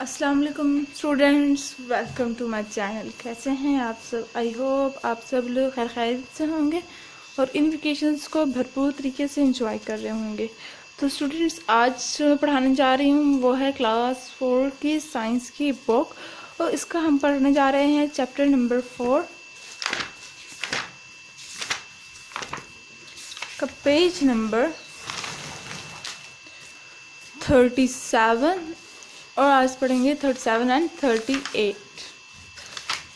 अस्सलाम वालेकुम students, welcome to my channel. कैसे हैं आप सब? आई होप आप सब लोग खैर खैरियत से होंगे और इन वेकेशंस को भरपूर तरीके से एंजॉय कर रहे होंगे। तो स्टूडेंट्स, आज जो मैं पढ़ाने जा रही हूँ वो है क्लास 4 की साइंस की बुक, और इसका हम पढ़ने जा रहे हैं चैप्टर नंबर 4 का पेज नंबर 37, और आज पढ़ेंगे 37 एंड 38।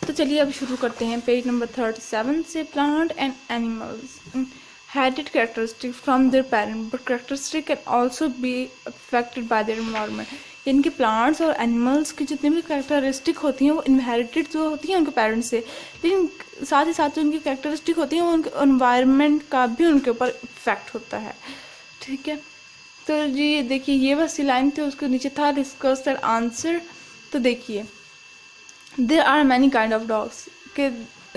तो चलिए अब शुरू करते हैं पेज नंबर 37 से। Plant and animals inherited characteristics from their parent, but characteristics can also be affected by their environment। यानी कि प्लांट्स और एनिमल्स की जितनी भी कैरेक्टरिस्टिक होती हैं वो इनहेरिटेड जो होती हैं उनके पेरेंट्स से, लेकिन साथ ही साथ जो उनकी कैरेक्टरिस्टिक होती हैं वो उनके एनवायरनमेंट का भी उनके ऊपर इफेक्ट होता है। ठीक है, तो जी ये देखिए, ये बस लाइन थी, उसके नीचे था डिस्कस दैट आंसर। तो देखिए, there are many kind of dogs, के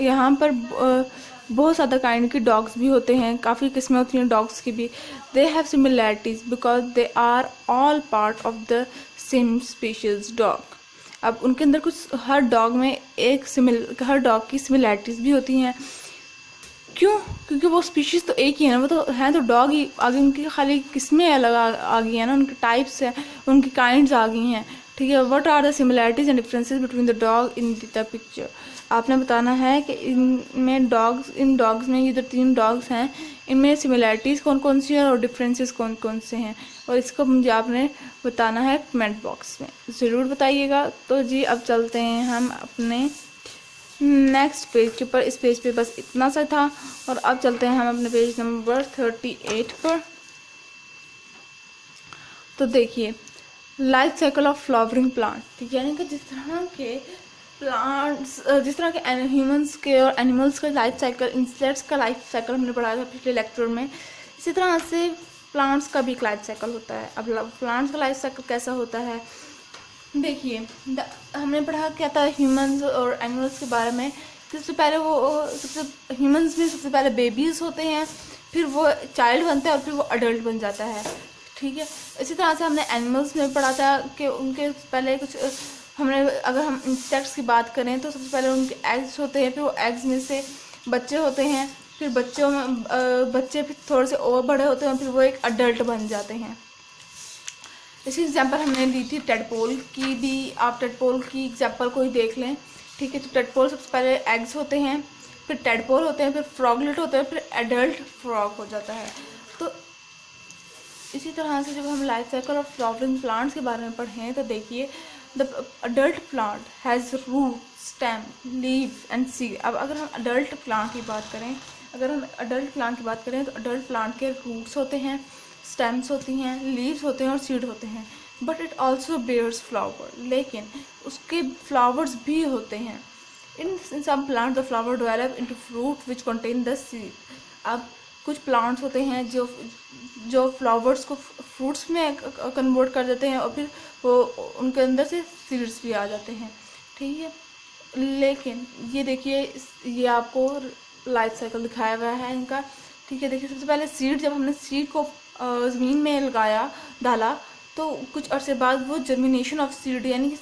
यहाँ पर बहुत ज़्यादा काइंड के डॉग्स भी होते हैं, काफ़ी किस्में होती हैं डॉग्स की भी। They have similarities because they are all part of the same species dog. अब उनके अंदर कुछ हर डॉग में हर डॉग की सिमिलैरिटीज़ भी होती हैं। क्यों? क्योंकि वो स्पीशीज़ तो एक ही है ना, वो तो हैं तो डॉग ही, आगे उनकी खाली किस्में अलग आ गई हैं ना, उनके टाइप्स हैं, उनकी काइंड्स आ गई हैं। ठीक है, what are the similarities and differences between the dog in the picture. आपने बताना है कि इन डॉग्स में ये जो 3 डॉग्स हैं इनमें सिमिलैरिटीज़ कौन कौन सी हैं और डिफरेंसेस कौन कौन से हैं, और इसको मुझे आपने बताना है कमेंट बॉक्स में, ज़रूर बताइएगा। तो जी अब चलते हैं हम अपने नेक्स्ट पेज के ऊपर। इस पेज पे बस इतना सा था, और अब चलते हैं हम अपने पेज नंबर 38 पर। तो देखिए, life cycle of flowering plant, ठीक है, यानी कि जिस तरह के ह्यूमंस के और एनिमल्स का लाइफ साइकिल, इंसेक्ट्स का लाइफ साइकिल हमने पढ़ाया था पिछले लेक्चर में, इसी तरह से प्लांट्स का भी एक लाइफ साइकिल होता है। अब प्लांट्स का लाइफ साइकिल कैसा होता है, देखिए, हमने पढ़ा क्या था ह्यूमंस और एनिमल्स के बारे में। सबसे पहले ह्यूमंस में सबसे पहले बेबीज़ होते हैं, फिर वो चाइल्ड बनते हैं और फिर वो अडल्ट बन जाता है। ठीक है, इसी तरह से हमने एनिमल्स में पढ़ा था कि उनके पहले कुछ अगर हम इंसेक्ट्स की बात करें तो सबसे पहले उनके एग्स होते हैं, फिर वो एग्स में से बच्चे होते हैं, फिर बच्चे फिर थोड़े से और बड़े होते हैं, फिर वो एक अडल्ट बन जाते हैं। इसी एग्जांपल हमने ली थी टेडपोल की भी, आप टेडपोल की एग्जांपल को ही देख लें। ठीक है, तो टेडपोल सबसे पहले एग्स होते हैं, फिर टेडपोल होते हैं, फिर फ्रॉगलेट होते हैं, फिर एडल्ट फ्रॉग हो जाता है। तो इसी तरह से जब हम life cycle of flowering plants के बारे में पढ़ें तो देखिए, the adult plant has root, stem, leave and seed. अब अगर हम अडल्ट प्लांट की बात करें तो अडल्ट प्लांट के रूट्स होते हैं, स्टेम्स होती हैं, लीव्स होते हैं और सीड होते हैं। But it also bears flower, लेकिन उसके फ्लावर्स भी होते हैं। In some plant the flower develop into fruit which contain the seed. अब कुछ प्लांट्स होते हैं जो फ्लावर्स को फ्रूट्स में कन्वर्ट कर देते हैं और फिर वो उनके अंदर से सीड्स भी आ जाते हैं। ठीक है, लेकिन ये देखिए, ये आपको लाइफ साइकिल दिखाया गया है इनका। ठीक है, देखिए, सबसे पहले सीड, जब हमने सीड को ज़मीन में डाला तो कुछ अरसे बाद वो जर्मिनेशन ऑफ सीड, यानी कि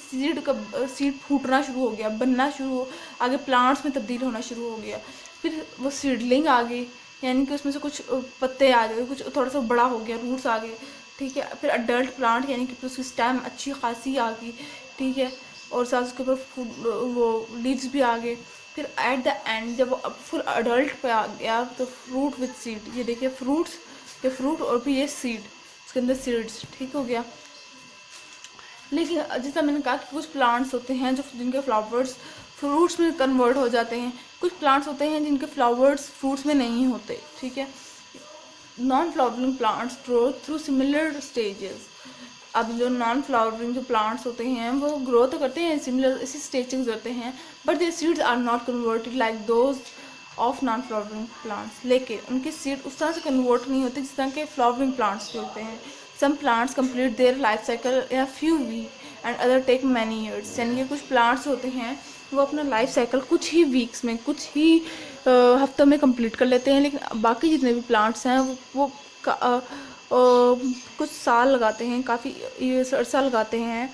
सीड फूटना शुरू हो गया, बनना शुरू, आगे प्लांट्स में तब्दील होना शुरू हो गया। फिर वो सीडलिंग आ गई, यानी कि उसमें से कुछ पत्ते आ गए, कुछ थोड़ा सा बड़ा हो गया, रूट्स आ गए। ठीक है, फिर अडल्ट प्लांट, यानी कि उसकी स्टेम अच्छी खासी आ गई। ठीक है, और साथ उसके ऊपर वो लीव्स भी आ गए। फिर एट द एंड जब वो फुल अडल्ट पे आ गया तो फ्रूट विद सीड, ये देखिए ये फ्रूट और फिर ये सीड, उसके अंदर सीड्स। ठीक हो गया, लेकिन जैसा मैंने कहा कि कुछ प्लांट्स होते हैं जिनके फ्लावर्स फ्रूट्स में कन्वर्ट हो जाते हैं, कुछ प्लांट्स होते हैं जिनके फ्लावर्स फ्रूट्स में नहीं होते। ठीक है, non flowering plants grow through similar stages. अब जो नॉन फ्लावरिंग जो प्लांट्स होते हैं वो ग्रो तो करते हैं, सिमिलर इसी स्टेज से गुजरते हैं, but their seeds are not converted like those of non flowering plants. लेकिन उनके सीड उस तरह से कन्वर्ट नहीं होते जिस तरह के फ्लावरिंग प्लांट्स के होते हैं। Some plants complete their life cycle in a few week and other take many years. यानी कि कुछ प्लांट्स होते हैं वो अपना लाइफ साइकिल कुछ ही वीक्स में, कुछ ही हफ्तों में कंप्लीट कर लेते हैं, लेकिन बाकी जितने भी प्लांट्स हैं वो कुछ साल लगाते हैं, काफ़ी अर्सा लगाते हैं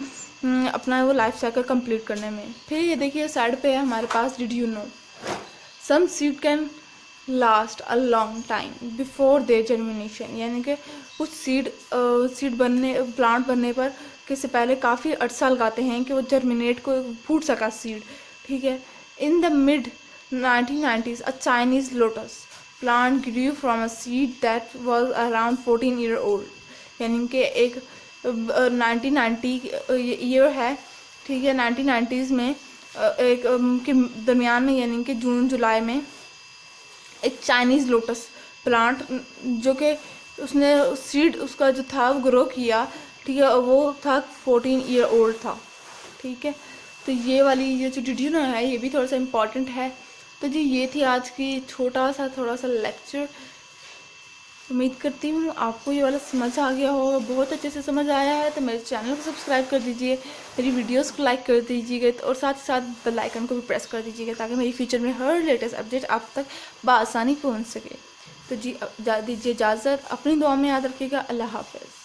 अपना वो लाइफ साइकिल कंप्लीट करने में। फिर ये देखिए साइड पे है हमारे पास, did you know some seed can last a long time before their germination, यानी कि कुछ सीड बनने, प्लांट बनने पर किससे पहले काफ़ी अर्सा लगाते हैं कि वो जर्मिनेट को फूट सका सीड, ठीक है। In the mid 1990s a Chinese lotus plant grew from a seed that was around 14 year old, यानी कि एक 1990 ईयर है, ठीक है। 1990s में एक के दरमियान में, यानी कि जून जुलाई में एक चाइनीज़ लोटस प्लांट जो कि उसने सीड उसका जो था वो ग्रो किया, ठीक है, वो था 14 ईयर ओल्ड था, ठीक है। तो ये जो डिड ना है ये भी थोड़ा सा इम्पॉर्टेंट है। तो जी ये थी आज की थोड़ा सा लेक्चर। उम्मीद करती हूँ आपको ये वाला समझ आ गया होगा, बहुत अच्छे से समझ आया है। तो मेरे चैनल को सब्सक्राइब कर दीजिए, मेरी वीडियोस को लाइक कर दीजिएगा और साथ ही साथ बेल आइकन को भी प्रेस कर दीजिएगा ताकि मेरी फ्यूचर में हर लेटेस्ट अपडेट आप तक बआसानी पहुँच सके। तो जी दीजिए इजाज़त, अपनी दुआ में याद रखिएगा। अल्लाह हाफ़िज़।